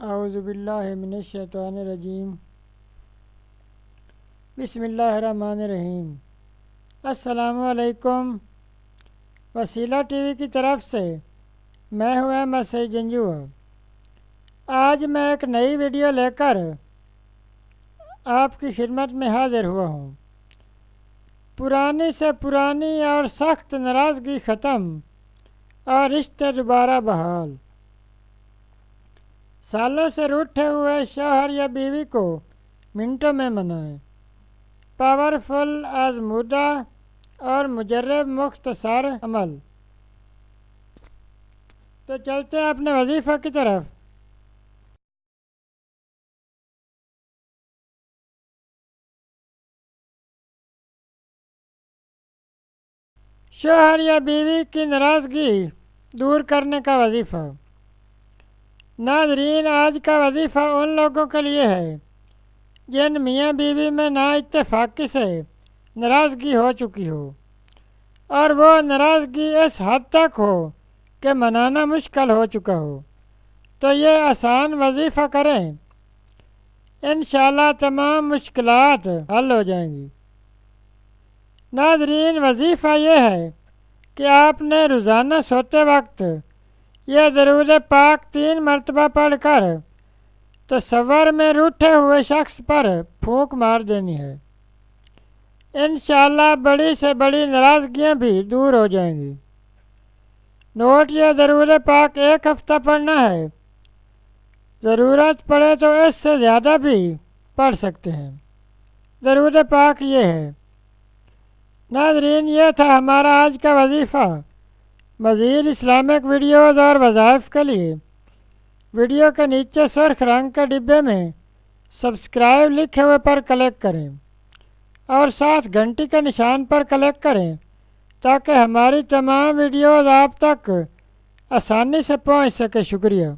اعوذ باللہ من الشیطان الرجیم بسم اللہ الرحمن الرحیم۔ السلام علیکم۔ وسیلہ ٹی وی کی طرف سے میں ہوں احمد سعید جنجو۔ آج میں ایک نئی ویڈیو لے کر آپ کی خدمت میں حاضر ہوا ہوں۔ پرانی سے پرانی اور سخت ناراضگی ختم اور رشتے دوبارہ بحال۔ سالوں سے روٹھے ہوئے شوہر یا بیوی کو منٹوں میں منائیں۔ پاورفل، آزمودہ اور مجرب مختصر عمل۔ تو چلتے ہیں اپنے وظیفہ کی طرف۔ شوہر یا بیوی کی ناراضگی دور کرنے کا وظیفہ۔ ناظرین، آج کا وظیفہ ان لوگوں کے لیے ہے جن میاں بیوی میں نا اتفاقی سے ناراضگی ہو چکی ہو، اور وہ ناراضگی اس حد تک ہو کہ منانا مشکل ہو چکا ہو، تو یہ آسان وظیفہ کریں، انشاءاللہ تمام مشکلات حل ہو جائیں گی۔ ناظرین، وظیفہ یہ ہے کہ آپ نے روزانہ سوتے وقت یہ درود پاک 3 مرتبہ پڑھ کر تصور میں روٹھے ہوئے شخص پر پھونک مار دینی ہے۔ انشاءاللہ بڑی سے بڑی ناراضگیاں بھی دور ہو جائیں گی۔ نوٹ: یہ درود پاک 1 ہفتہ پڑھنا ہے، ضرورت پڑے تو اس سے زیادہ بھی پڑھ سکتے ہیں۔ درود پاک یہ ہے۔ ناظرین، یہ تھا ہمارا آج کا وظیفہ۔ مزید اسلامک ویڈیوز اور وظائف کے لیے ویڈیو کے نیچے سرخ رنگ کے ڈبے میں سبسکرائب لکھے ہوئے پر کلک کریں اور ساتھ گھنٹی کے نشان پر کلک کریں تاکہ ہماری تمام ویڈیوز آپ تک آسانی سے پہنچ سکے۔ شکریہ۔